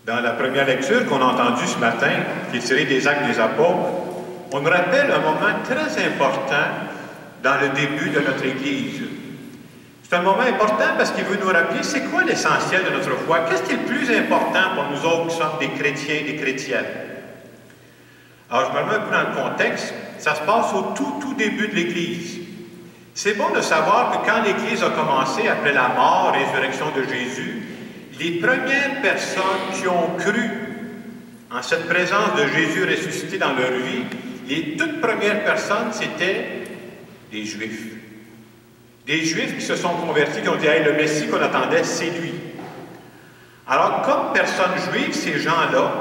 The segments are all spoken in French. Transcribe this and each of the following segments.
Dans la première lecture qu'on a entendue ce matin, qui est tirée des Actes des Apôtres, on nous rappelle un moment très important dans le début de notre Église. C'est un moment important parce qu'il veut nous rappeler c'est quoi l'essentiel de notre foi, qu'est-ce qui est le plus important pour nous autres qui sommes des chrétiens et des chrétiennes. Alors, je me remets un peu dans le contexte, ça se passe au tout début de l'Église. C'est bon de savoir que quand l'Église a commencé, après la mort, résurrection de Jésus, les premières personnes qui ont cru en cette présence de Jésus ressuscité dans leur vie, les toutes premières personnes, c'était des Juifs. Des Juifs qui se sont convertis, qui ont dit hey, « le Messie qu'on attendait, c'est lui ». Alors, comme personnes juives, ces gens-là,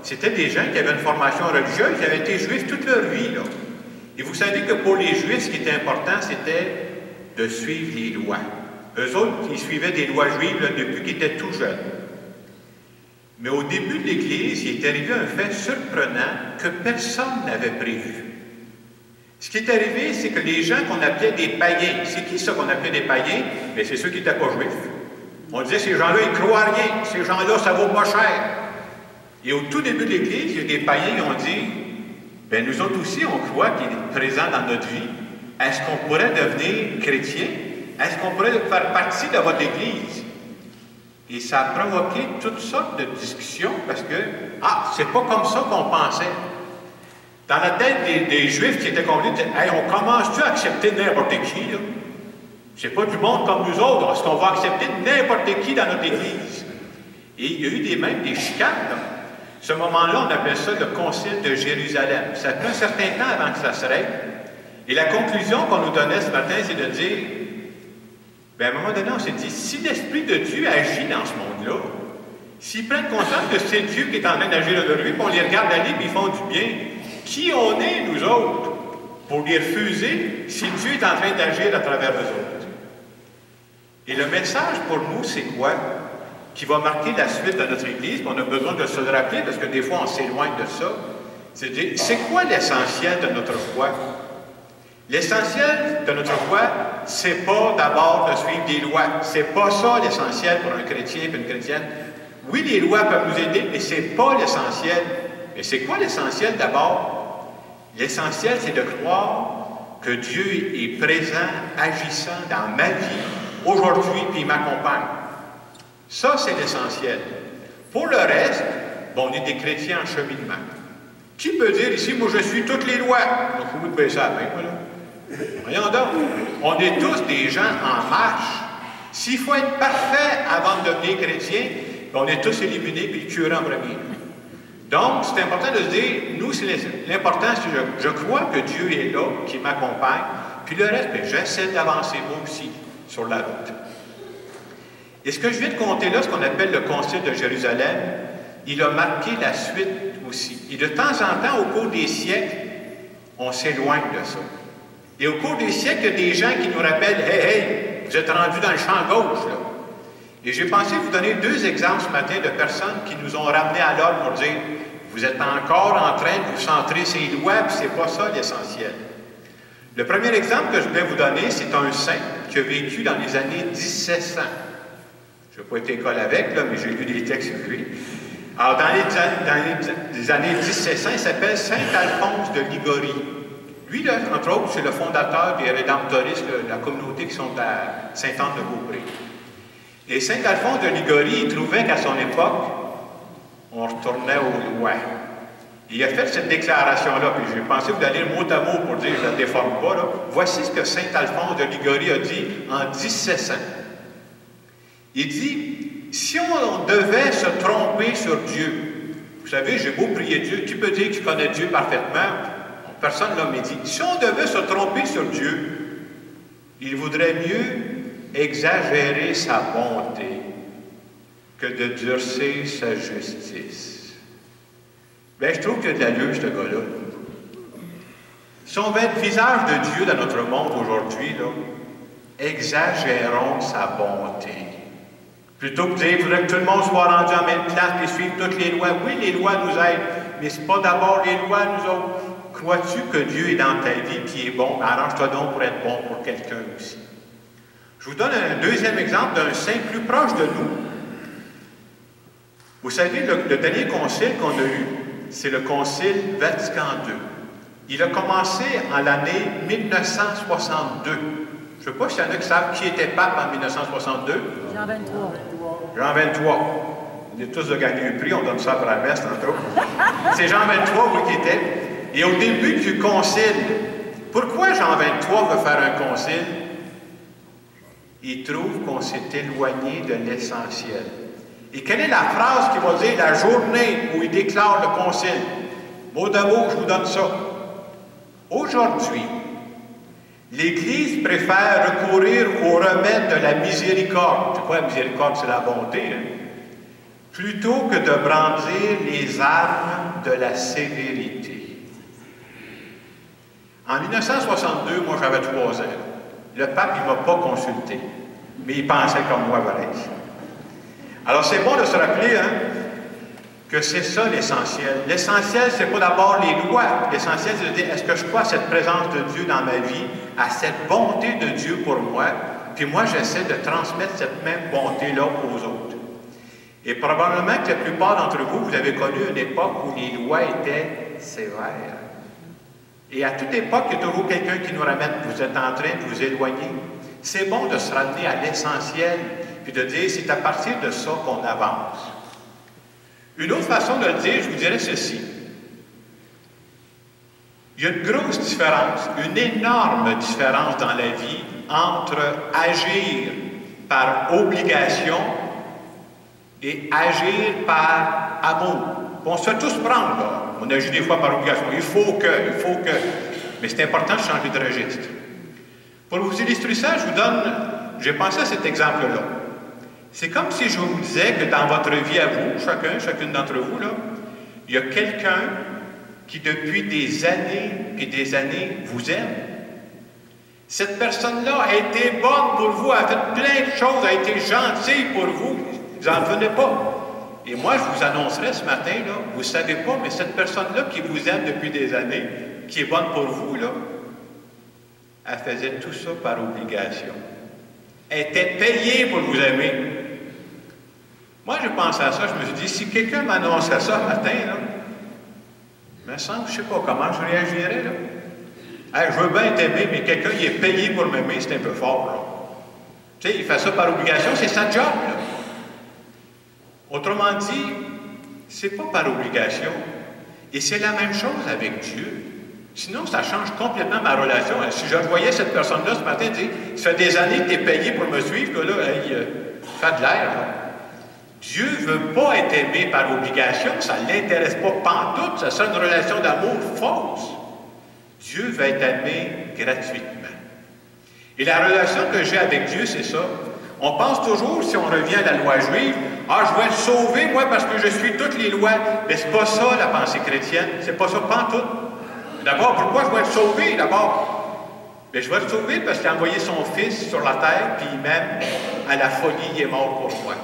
c'était des gens qui avaient une formation religieuse, qui avaient été juifs toute leur vie. Là. Et vous savez que pour les Juifs, ce qui était important, c'était de suivre les lois. Eux autres, ils suivaient des lois juives là, depuis qu'ils étaient tout jeunes. Mais au début de l'Église, il est arrivé un fait surprenant que personne n'avait prévu. Ce qui est arrivé, c'est que les gens qu'on appelait des païens, c'est qui ça qu'on appelait des païens? Bien, c'est ceux qui n'étaient pas juifs. On disait, ces gens-là, ils ne croient à rien, ces gens-là, ça vaut pas cher. Et au tout début de l'Église, il y a des païens qui ont dit, bien, nous autres aussi, on croit qu'il est présent dans notre vie. Est-ce qu'on pourrait devenir chrétien? Est-ce qu'on pourrait faire partie de votre Église? Et ça a provoqué toutes sortes de discussions parce que, c'est pas comme ça qu'on pensait. Dans la tête des Juifs qui étaient convenus, ils disaient, hey, on commence-tu à accepter n'importe qui, là? C'est pas du monde comme nous autres. Est-ce qu'on va accepter n'importe qui dans notre Église? Et il y a eu même des chicanes, là. Ce moment-là, on appelle ça le Concile de Jérusalem. Ça a pris un certain temps avant que ça se règle. Et la conclusion qu'on nous donnait ce matin, c'est de dire, bien, à un moment donné, on s'est dit, si l'Esprit de Dieu agit dans ce monde-là, s'ils prennent conscience que c'est Dieu qui est en train d'agir dans leur vie, puis on les regarde aller, puis ils font du bien, qui on est, nous autres, pour les refuser si Dieu est en train d'agir à travers eux autres? Et le message pour nous, c'est quoi? Qui va marquer la suite de notre Église, puis on a besoin de se le rappeler, parce que des fois, on s'éloigne de ça. C'est de dire, c'est quoi l'essentiel de notre foi? L'essentiel de notre foi, c'est pas d'abord de suivre des lois. C'est pas ça l'essentiel pour un chrétien et une chrétienne. Oui, les lois peuvent nous aider, mais c'est pas l'essentiel. Mais c'est quoi l'essentiel d'abord? L'essentiel, c'est de croire que Dieu est présent, agissant dans ma vie, aujourd'hui, puis il m'accompagne. Ça, c'est l'essentiel. Pour le reste, bon, on est des chrétiens en cheminement. Qui peut dire ici, moi, je suis toutes les lois? Donc, il faut vous baisser la main, voilà. Voyons donc, on est tous des gens en marche. S'il faut être parfait avant de devenir chrétien, on est tous éliminés puis curés en premier. Donc, c'est important de se dire, nous, l'important, c'est que je crois que Dieu est là, qui m'accompagne, puis le reste, bien, j'essaie d'avancer moi aussi sur la route. Et ce que je viens de compter là, ce qu'on appelle le Concile de Jérusalem, il a marqué la suite aussi. Et de temps en temps, au cours des siècles, on s'éloigne de ça. Et au cours des siècles, il y a des gens qui nous rappellent « Hey, vous êtes rendus dans le champ gauche, là. » Et j'ai pensé vous donner deux exemples ce matin de personnes qui nous ont ramenés à l'ordre pour dire « Vous êtes encore en train de vous centrer sur les lois, puis c'est pas ça l'essentiel. » Le premier exemple que je voulais vous donner, c'est un saint qui a vécu dans les années 1700. Je n'ai pas été école avec, là, mais j'ai lu des textes sur lui. Alors, dans les années 1700, il s'appelle Saint-Alphonse de Ligorie. Lui, là, entre autres, c'est le fondateur des Rédemptoristes, de la communauté qui sont à Saint-Anne-de-Beaupré. Et Saint-Alphonse de Ligorie, il trouvait qu'à son époque, on retournait aux lois. Il a fait cette déclaration-là, puis j'ai pensé vous donner le mot à mot pour dire, je ne la déforme pas, là. Voici ce que Saint-Alphonse de Ligorie a dit en 1700. Il dit, si on devait se tromper sur Dieu, vous savez, j'ai beau prier Dieu, qui peut dire qu'il connaît Dieu parfaitement? Personne ne l'a médit. Si on devait se tromper sur Dieu, il vaudrait mieux exagérer sa bonté que de durcir sa justice. Bien, je trouve qu'il y a de l'allure, ce gars-là. Si on veut être visage de Dieu dans notre monde aujourd'hui, là, exagérons sa bonté. Plutôt que de dire, il faudrait que tout le monde soit rendu en même place et suive toutes les lois. Oui, les lois nous aident, mais ce n'est pas d'abord les lois, nous autres. Crois-tu que Dieu est dans ta vie et qu'il est bon? Arrange-toi donc pour être bon pour quelqu'un aussi. Je vous donne un deuxième exemple d'un saint plus proche de nous. Vous savez, le dernier concile qu'on a eu, c'est le concile Vatican II. Il a commencé en l'année 1962. Je ne sais pas s'il y en a qui savent qui était pape en 1962. Jean 23. Jean 23. On est tous de gagner un prix, on donne ça pour la messe, tantôt. C'est Jean 23, oui, qui était. Et au début du concile, pourquoi Jean 23 veut faire un concile? Il trouve qu'on s'est éloigné de l'essentiel. Et quelle est la phrase qui va dire la journée où il déclare le concile? Mot à mot, je vous donne ça. Aujourd'hui, l'Église préfère recourir au remède de la miséricorde. C'est quoi la miséricorde? C'est la bonté, hein? Plutôt que de brandir les armes de la sévérité. En 1962, moi j'avais 3 ans. Le pape, il ne m'a pas consulté, mais il pensait comme moi, pareil. Alors c'est bon de se rappeler que c'est ça l'essentiel. L'essentiel, c'est pas d'abord les lois. L'essentiel, c'est de dire, est-ce que je crois à cette présence de Dieu dans ma vie, à cette bonté de Dieu pour moi, puis moi j'essaie de transmettre cette même bonté-là aux autres. Et probablement que la plupart d'entre vous, vous avez connu une époque où les lois étaient sévères. Et à toute époque, il y a toujours quelqu'un qui nous ramène, vous êtes en train de vous éloigner. C'est bon de se ramener à l'essentiel, puis de dire, c'est à partir de ça qu'on avance. Une autre façon de le dire, je vous dirais ceci. Il y a une grosse différence, une énorme différence dans la vie entre agir par obligation et agir par amour. On se fait tous prendre, là. On agit des fois par obligation. Il faut que. Mais c'est important de changer de registre. Pour vous illustrer ça, j'ai pensé à cet exemple-là. C'est comme si je vous disais que dans votre vie à vous, chacune d'entre vous, là, il y a quelqu'un qui depuis des années et des années vous aime. Cette personne-là a été bonne pour vous, a fait plein de choses, a été gentille pour vous. Vous n'en venez pas. Et moi, je vous annoncerai ce matin, là, vous ne savez pas, mais cette personne-là qui vous aime depuis des années, qui est bonne pour vous, là, elle faisait tout ça par obligation. Elle était payée pour vous aimer. Moi, je pensais à ça, je me suis dit, si quelqu'un m'annonçait ça ce matin, là, me semble, je ne sais pas comment je réagirais, là. Hey, je veux bien t'aimer, mais quelqu'un qui est payé pour m'aimer, c'est un peu fort, là. Tu sais, il fait ça par obligation, c'est sa job, là. Autrement dit, c'est pas par obligation. Et c'est la même chose avec Dieu. Sinon, ça change complètement ma relation. Si je voyais cette personne-là ce matin dire, ça fait des années que tu es payé pour me suivre, là, fait de l'air, là. Dieu ne veut pas être aimé par obligation, ça ne l'intéresse pas pantoute, ça serait une relation d'amour fausse. Dieu veut être aimé gratuitement. Et la relation que j'ai avec Dieu, c'est ça. On pense toujours, si on revient à la loi juive, « Ah, je vais être sauvé, moi, parce que je suis toutes les lois. » Mais c'est pas ça, la pensée chrétienne. C'est pas ça, pantoute. D'abord, pourquoi je vais être sauvé, d'abord? Bien, je vais être sauvé parce qu'il a envoyé son Fils sur la terre, puis même, à la folie, il est mort pour moi.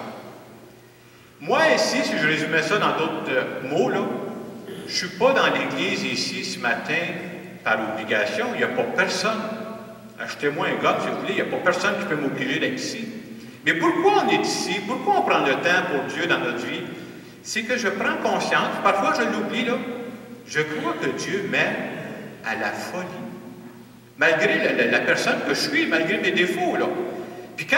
Moi, ici, si je résumais ça dans d'autres mots, là, je ne suis pas dans l'Église ici, ce matin, par obligation. Il n'y a pas personne. Achetez-moi un gars, si vous voulez, il n'y a pas personne qui peut m'obliger d'être ici. Mais pourquoi on est ici? Pourquoi on prend le temps pour Dieu dans notre vie? C'est que je prends conscience, parfois je l'oublie, là, je crois que Dieu m'aime à la folie. Malgré la personne que je suis, malgré mes défauts, là. Puis quand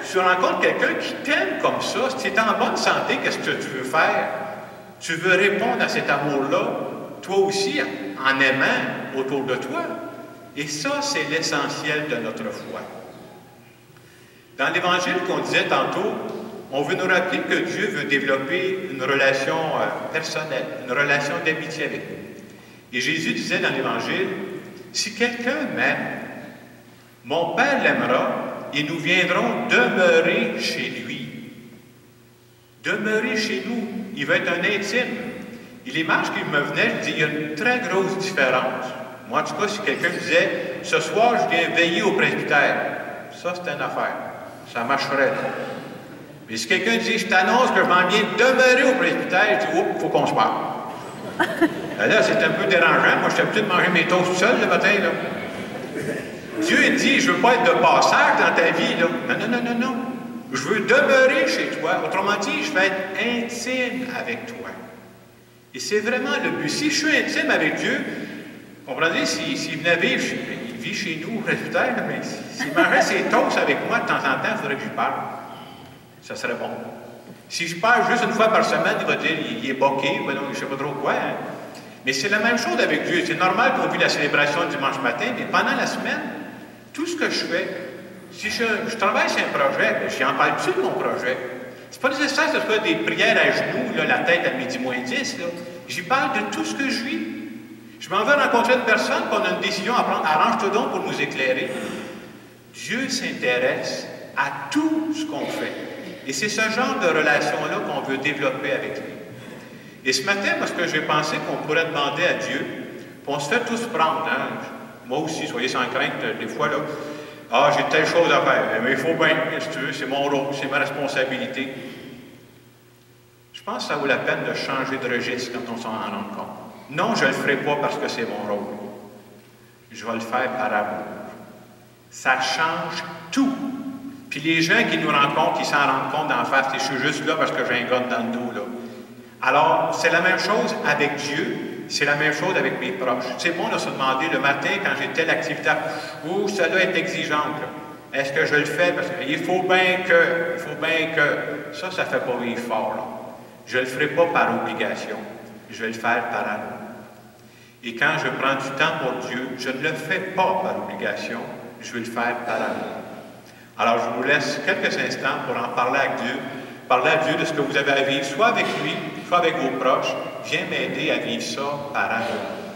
tu rencontres quelqu'un qui t'aime comme ça, si tu es en bonne santé, qu'est-ce que tu veux faire? Tu veux répondre à cet amour-là, toi aussi, en aimant autour de toi. Et ça, c'est l'essentiel de notre foi. Dans l'Évangile qu'on disait tantôt, on veut nous rappeler que Dieu veut développer une relation personnelle, une relation d'amitié avec nous. Et Jésus disait dans l'Évangile, « Si quelqu'un m'aime, mon Père l'aimera, et nous viendrons demeurer chez lui. » Demeurer chez nous, il va être un intime. Et l'image qui me venait, je dis, il y a une très grosse différence. Moi, en tout cas, si quelqu'un me disait, « Ce soir, je viens veiller au presbytère », ça, c'est une affaire. Ça marcherait. Mais si quelqu'un dit, « Je t'annonce que je m'en viens demeurer au presbytère », je dis, « Oups, il faut qu'on se parle. » Là, c'est un peu dérangeant. Moi, je suis habitué de manger mes toasts tout seul le matin, là. Dieu dit, je ne veux pas être de passage dans ta vie, là. Non. Je veux demeurer chez toi. Autrement dit, je vais être intime avec toi. Et c'est vraiment le but. Si je suis intime avec Dieu, comprenez, s'il venait vivre, il vit chez nous, peut-être, mais s'il mangeait ses toasts avec moi de temps en temps, il faudrait que je parle. Ça serait bon. Si je parle juste une fois par semaine, il va dire il est boqué, ben non, je ne sais pas trop quoi. Hein. Mais c'est la même chose avec Dieu. C'est normal qu'on vit la célébration dimanche matin, mais pendant la semaine, tout ce que je fais, si je travaille sur un projet, j'en parle plus de mon projet. C'est pas nécessaire que ce soit des prières à genoux, là, la tête à midi moins 10. J'y parle de tout ce que je vis. Je m'en vais rencontrer une personne, puis on a une décision à prendre. Arrange-toi donc pour nous éclairer. Dieu s'intéresse à tout ce qu'on fait. Et c'est ce genre de relation-là qu'on veut développer avec lui. Et ce matin, parce que j'ai pensé qu'on pourrait demander à Dieu, puis on se fait tous prendre. Hein? Moi aussi, soyez sans crainte, des fois, là. Ah, j'ai telle chose à faire, mais il faut bien, si tu veux, c'est mon rôle, c'est ma responsabilité. Je pense que ça vaut la peine de changer de registre quand on s'en rend compte. Non, je ne le ferai pas parce que c'est mon rôle. Je vais le faire par amour. Ça change tout. Puis les gens qui nous rencontrent, qui s'en rendent compte d'en face, je suis juste là parce que j'ai un gun dans le dos, là. Alors, c'est la même chose avec Dieu, c'est la même chose avec mes proches. C'est bon de se demander le matin, quand j'ai telle activité, ça doit être exigeante. Est-ce que je le fais? Parce qu'il faut bien que. Ça ne fait pas vivre fort, là. Je ne le ferai pas par obligation. Je vais le faire par amour. Et quand je prends du temps pour Dieu, je ne le fais pas par obligation, je vais le faire par amour. Alors, je vous laisse quelques instants pour en parler avec Dieu. Parler à Dieu de ce que vous avez à vivre, soit avec lui, soit avec vos proches. Viens m'aider à vivre ça par amour.